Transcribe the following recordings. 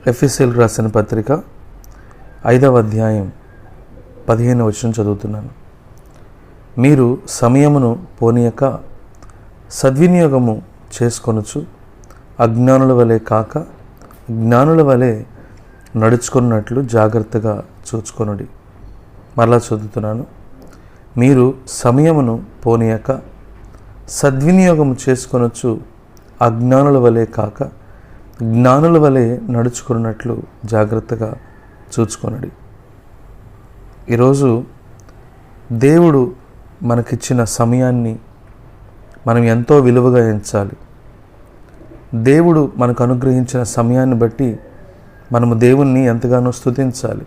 ఎఫెసీయులకు రాసిన పత్రిక 5వ అధ్యాయం 15వ వచనం చదువుతున్నాను. మీరు సమయమును పోనీయక సద్వినియోగము చేసుకొనుచు అజ్ఞానుల వలె కాక జ్ఞానుల వలె నడుచుకున్నట్లు జాగ్రత్తగా చూచుకొనుడి. మరలా చదువుతున్నాను. మీరు సమయమును పోనీయక సద్వినియోగము చేసుకొనొచ్చు అజ్ఞానుల వలె కాక జ్ఞానుల వలె నడుచుకున్నట్లు జాగ్రత్తగా చూచుకొనుడి. ఈరోజు దేవుడు మనకిచ్చిన సమయాన్ని మనం ఎంతో విలువగా ఎంచాలి. దేవుడు మనకు అనుగ్రహించిన సమయాన్ని బట్టి మనము దేవుణ్ణి ఎంతగానో స్తుతించాలి.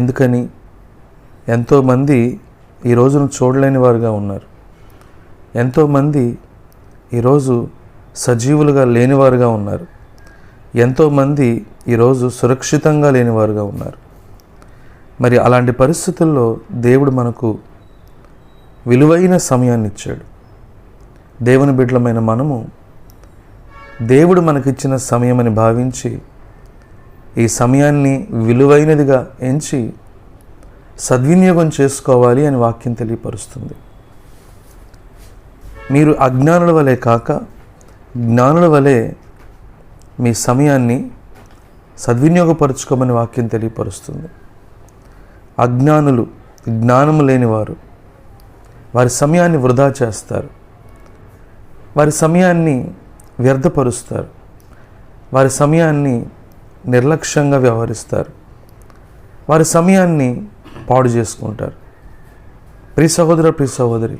ఎందుకని? ఎంతోమంది ఈ రోజును చూడలేని వారుగా ఉన్నారు. ఎంతోమంది ఈరోజు సజీవులుగా లేనివారుగా ఉన్నారు. ఎంతోమంది ఈరోజు సురక్షితంగా లేనివారుగా ఉన్నారు. మరి అలాంటి పరిస్థితుల్లో దేవుడు మనకు విలువైన సమయాన్ని ఇచ్చాడు. దేవుని బిడ్డలమైన మనము దేవుడు మనకిచ్చిన సమయమని భావించి ఈ సమయాన్ని విలువైనదిగా ఎంచి సద్వినియోగం చేసుకోవాలి అని వాక్యం తెలియపరుస్తుంది. మీరు అజ్ఞానుల వలె కాక జ్ఞానుల వలె మీ సమయాన్ని సద్వినియోగపరుచుకోమని వాక్యం తెలియపరుస్తుంది. అజ్ఞానులు, జ్ఞానము లేనివారు వారి సమయాన్ని వృధా చేస్తారు. వారి సమయాన్ని వ్యర్థపరుస్తారు. వారి సమయాన్ని నిర్లక్ష్యంగా వ్యవహరిస్తారు. వారి సమయాన్ని పాడు చేసుకుంటారు. ప్రియ సహోదర, ప్రియ సహోదరి,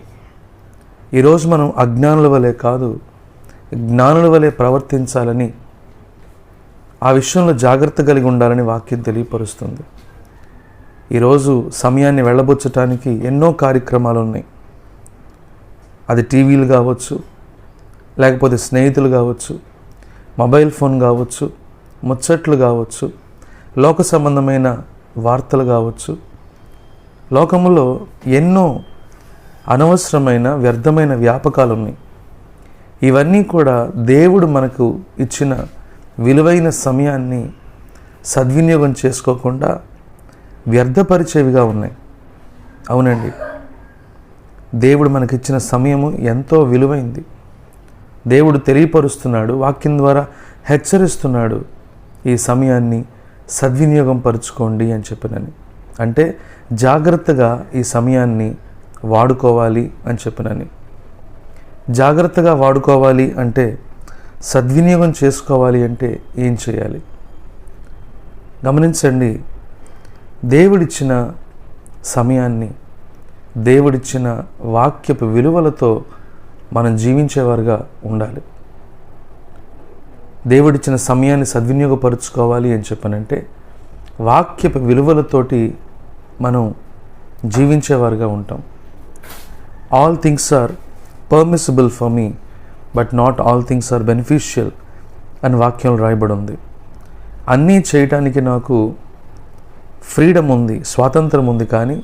ఈరోజు మనం అజ్ఞానుల వలె కాదు జ్ఞానుల వలె ప్రవర్తించాలని, ఆ విషయంలో జాగ్రత్త కలిగి ఉండాలని వాక్యం తెలియపరుస్తుంది. ఈరోజు సమయాన్ని వెళ్ళబుచ్చటానికి ఎన్నో కార్యక్రమాలు ఉన్నాయి. అది టీవీలు కావచ్చు, లేకపోతే స్నేహితులు కావచ్చు, మొబైల్ ఫోన్ కావచ్చు, ముచ్చట్లు కావచ్చు, లోక సంబంధమైన వార్తలు కావచ్చు. లోకములో ఎన్నో అనవసరమైన వ్యర్థమైన వ్యాపకాలు ఉన్నాయి. ఇవన్నీ కూడా దేవుడు మనకు ఇచ్చిన విలువైన సమయాన్ని సద్వినియోగం చేసుకోకుండా వ్యర్థపరిచేవిగా ఉన్నాయి. అవునండి, దేవుడు మనకిచ్చిన సమయము ఎంతో విలువైంది. దేవుడు తెలియపరుస్తున్నాడు, వాక్యం ద్వారా హెచ్చరిస్తున్నాడు, ఈ సమయాన్ని సద్వినియోగం పరుచుకోండి అని చెప్పినని. అంటే జాగ్రత్తగా ఈ సమయాన్ని వాడుకోవాలి అని చెప్పినని. జాగ్రత్తగా వాడుకోవాలి అంటే, సద్వినియోగం చేసుకోవాలి అంటే ఏం చేయాలి? గమనించండి, దేవుడిచ్చిన సమయాన్ని, దేవుడిచ్చిన వాక్యపు విలువలతో మనం జీవించేవారుగా ఉండాలి. దేవుడిచ్చిన సమయాన్ని సద్వినియోగపరుచుకోవాలి అని చెప్పనంటే వాక్యపు విలువలతోటి మనం జీవించేవారుగా ఉంటాం. All things are permissible for me but not all things are beneficial అని వాక్యంలో రాయబడి ఉంది. అన్నీ చేయటానికి నాకు ఫ్రీడమ్ ఉంది, స్వాతంత్రం ఉంది, కానీ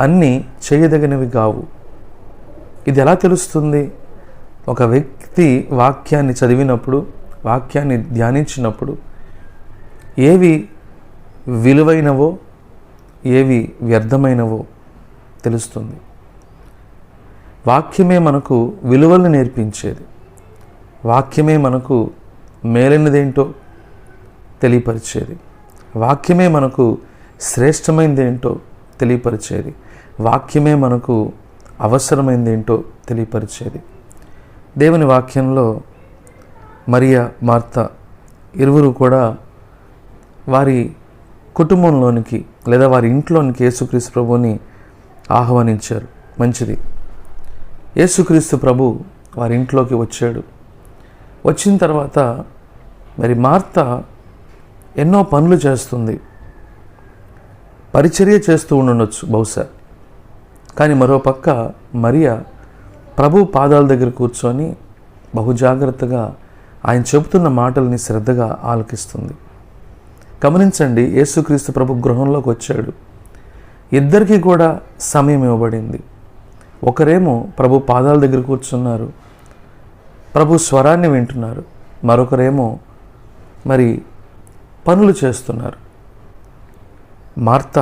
అన్నీ చేయదగినవి కావు. ఇది ఎలా తెలుస్తుంది? ఒక వ్యక్తి వాక్యాన్ని చదివినప్పుడు, వాక్యాన్ని ధ్యానించినప్పుడు ఏవి విలువైనవో ఏవి వ్యర్థమైనవో తెలుస్తుంది. వాక్యమే మనకు విలువలను నేర్పించేది. వాక్యమే మనకు మేలైనదేంటో తెలియపరిచేది. వాక్యమే మనకు శ్రేష్టమైనదేంటో తెలియపరిచేది. వాక్యమే మనకు అవసరమైనదేంటో తెలియపరిచేది. దేవుని వాక్యంలో మరియా, మార్త ఇరువురు కూడా వారి కుటుంబంలోనికి లేదా వారి ఇంట్లోనికి యేసుక్రీస్తు ప్రభువుని ఆహ్వానించారు. మంచిది. యేసుక్రీస్తు ప్రభు వారి ఇంట్లోకి వచ్చాడు. వచ్చిన తర్వాత మరి మార్త ఎన్నో పనులు చేస్తుంది, పరిచర్య చేస్తూ ఉండొచ్చు బహుశా. కానీ మరోపక్క మరియా ప్రభు పాదాల దగ్గర కూర్చొని బహు జాగ్రత్తగా ఆయన చెబుతున్న మాటల్ని శ్రద్ధగా ఆలకిస్తుంది. గమనించండి, యేసుక్రీస్తు ప్రభు గృహంలోకి వచ్చాడు. ఇద్దరికీ కూడా సమయం ఇవ్వబడింది. ఒకరేమో ప్రభు పాదాల దగ్గర కూర్చున్నారు, ప్రభు స్వరాన్ని వింటున్నారు. మరొకరేమో మరి పనులు చేస్తున్నారు. మార్త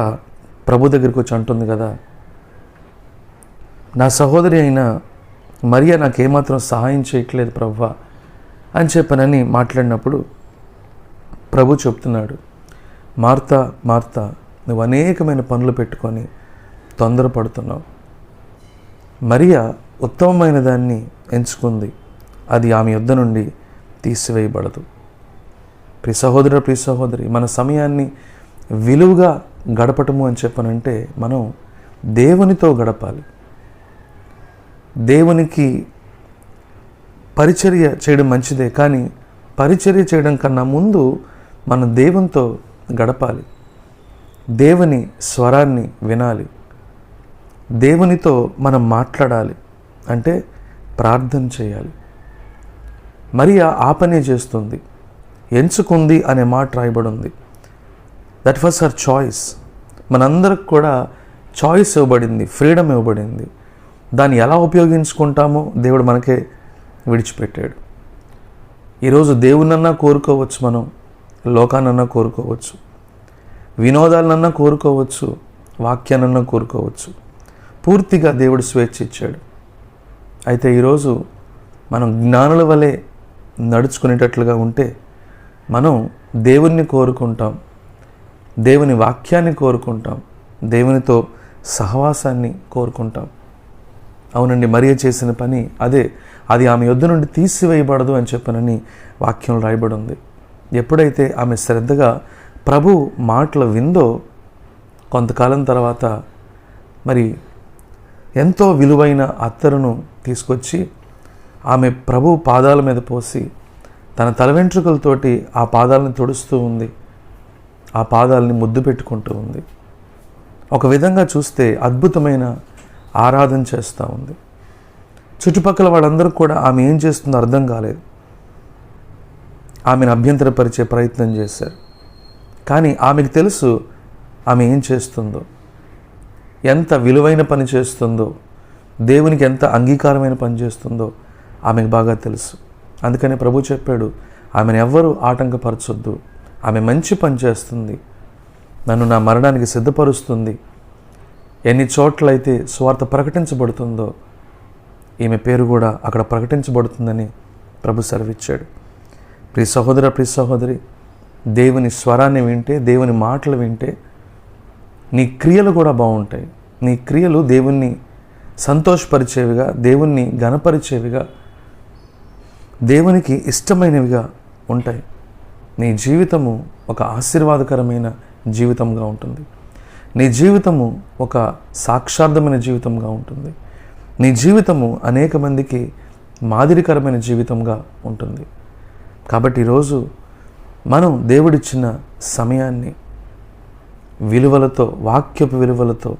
ప్రభు దగ్గరికి వచ్చి అంటుంది కదా, నా సహోదరి అయిన మరియా నాకేమాత్రం సహాయం చేయట్లేదు ప్రభువా అని చెప్పనని మాట్లాడినప్పుడు ప్రభు చెప్తున్నాడు, మార్త మార్త, నువ్వు అనేకమైన పనులు పెట్టుకొని తొందరపడుతున్నావు. మరియా ఉత్తమమైన దాన్ని ఎంచుకుంది, అది ఆమె యొద్ద నుండి తీసివేయబడదు. ప్రియ సహోదరి, మన సమయాన్ని విలువగా గడపటము అని చెప్పనంటే మనం దేవునితో గడపాలి. దేవునికి పరిచర్య చేయడం మంచిదే, కానీ పరిచర్య చేయడం కన్నా ముందు మనం దేవునితో గడపాలి. దేవుని స్వరాన్ని వినాలి. దేవునితో మనం మాట్లాడాలి, అంటే ప్రార్థన చేయాలి. మరియా ఆ పనే చేస్తుంది. ఎంచుకుంది అనే మాట రాయబడి ఉంది. That was her choice. మనందరికి కూడా చాయిస్ ఇవ్వబడింది, ఫ్రీడమ్ ఇవ్వబడింది. దాన్ని ఎలా ఉపయోగించుకుంటామో దేవుడు మనకే విడిచిపెట్టాడు. ఈరోజు దేవునన్నా కోరుకోవచ్చు, మనం లోకానన్నా కోరుకోవచ్చు, వినోదాలనన్నా కోరుకోవచ్చు, వాక్యానన్నా కోరుకోవచ్చు. పూర్తిగా దేవుడు స్వేచ్ఛ ఇచ్చాడు. అయితే ఈరోజు మనం జ్ఞానుల వలె నడుచుకునేటట్లుగా ఉంటే మనం దేవుణ్ణి కోరుకుంటాం, దేవుని వాక్యాన్ని కోరుకుంటాం, దేవునితో సహవాసాన్ని కోరుకుంటాం. అవునండి, మరియ చేసిన పని అదే. అది ఆమె యొద్ద నుండి తీసివేయబడదు అని చెప్పనని వాక్యం రాయబడి ఉంది. ఎప్పుడైతే ఆమె శ్రద్ధగా ప్రభు మాటలు విందో కొంతకాలం తర్వాత మరి ఎంతో విలువైన అత్తరును తీసుకొచ్చి ఆమె ప్రభు పాదాల మీద పోసి తన తల వెంట్రుకలతోటి ఆ పాదాలను తుడుస్తూ ఉంది, ఆ పాదాలని ముద్దు పెట్టుకుంటూ ఉంది. ఒక విధంగా చూస్తే అద్భుతమైన ఆరాధన చేస్తూ ఉంది. చుట్టుపక్కల వాళ్ళందరూ కూడా ఆమె ఏం చేస్తుందో అర్థం కాలేదు. ఆమెను అభ్యంతరపరిచే ప్రయత్నం చేశారు. కానీ ఆమెకు తెలుసు ఆమె ఏం చేస్తుందో, ఎంత విలువైన పని చేస్తుందో, దేవునికి ఎంత అంగీకారమైన పని చేస్తుందో ఆమెకు బాగా తెలుసు. అందుకని ప్రభు చెప్పాడు, ఆమెను ఎవ్వరూ ఆటంకపరచొద్దు, ఆమె మంచి పని చేస్తుంది, నన్ను నా మరణానికి సిద్ధపరుస్తుంది. ఎన్ని చోట్లయితే స్వార్థ ప్రకటించబడుతుందో ఈమె పేరు కూడా అక్కడ ప్రకటించబడుతుందని ప్రభు సెలవిచ్చాడు. ప్రియ సహోదరి, దేవుని స్వరాన్ని వింటే, దేవుని మాటలు వింటే నీ క్రియలు కూడా బాగుంటాయి. నీ క్రియలు దేవుణ్ణి సంతోషపరిచేవిగా, దేవుణ్ణి ఘనపరిచేవిగా, దేవునికి ఇష్టమైనవిగా ఉంటాయి. నీ జీవితము ఒక ఆశీర్వాదకరమైన జీవితంగా ఉంటుంది. నీ జీవితము ఒక సాక్షార్థమైన జీవితంగా ఉంటుంది. నీ జీవితము అనేక మందికి మాదిరికరమైన జీవితంగా ఉంటుంది. కాబట్టి ఈరోజు మనం దేవుడిచ్చిన సమయాన్ని విలువలతో, వాక్యపు విలువలతో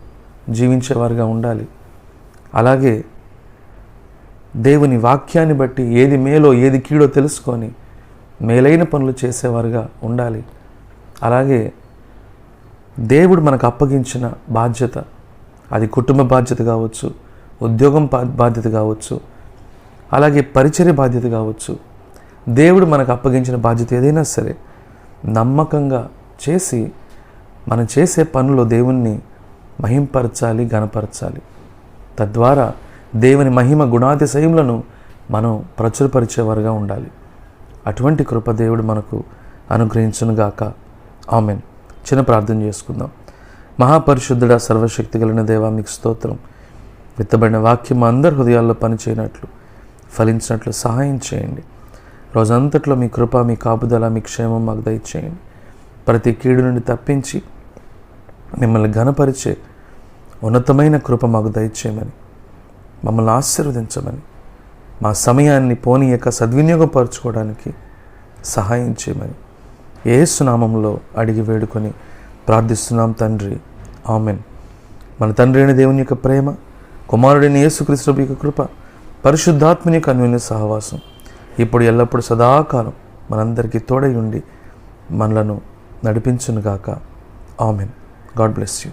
జీవించేవారుగా ఉండాలి. అలాగే దేవుని వాక్యాన్ని బట్టి ఏది మేలో ఏది కీడో తెలుసుకొని మేలైన పనులు చేసేవారుగా ఉండాలి. అలాగే దేవుడు మనకు అప్పగించిన బాధ్యత, అది కుటుంబ బాధ్యత కావచ్చు, ఉద్యోగం బాధ్యత కావచ్చు, అలాగే పరిచర్య బాధ్యత కావచ్చు. దేవుడు మనకు అప్పగించిన బాధ్యత ఏదైనా సరే నమ్మకంగా చేసి మనం చేసే పనుల్లో దేవుణ్ణి మహింపరచాలి, ఘనపరచాలి. తద్వారా దేవుని మహిమ గుణాతిశయములను మనం ప్రచురపరిచేవారుగా ఉండాలి. అటువంటి కృప దేవుడు మనకు అనుగ్రహించునుగాక. ఆమెన్. చిన్న ప్రార్థన చేసుకుందాం. మహాపరిశుద్ధుడా, సర్వశక్తి కలిగిన దేవా, మీకు స్తోత్రం. విత్తబడిన వాక్యం అందరి హృదయాల్లో పనిచేయనట్లు, ఫలించినట్లు సహాయం చేయండి. రోజంతట్లో మీ కృప, మీ కాపుదల, మీ క్షేమం మాకు దయచేయండి. ప్రతి కీడు నుండి తప్పించి మిమ్మల్ని ఘనపరిచే ఉన్నతమైన కృప మాకు దయచేయమని, మమ్మల్ని ఆశీర్వదించమని, మా సమయాన్ని పోనీయక సద్వినియోగపరచుకోవడానికి సహాయం చేయమని యేసు నామములో అడిగి వేడుకొని ప్రార్థిస్తున్నాం తండ్రి. ఆమెన్. మన తండ్రి అయిన దేవుని యొక్క ప్రేమ, కుమారుడైన యేసుక్రీస్తు యొక్క కృప, పరిశుద్ధాత్మని యొక్క అన్యోన్య సహవాసం ఇప్పుడు ఎల్లప్పుడూ సదాకాలం మనందరికీ తోడై ఉండి మనలను నడిపించునుగాక. ఆమెన్. God bless you.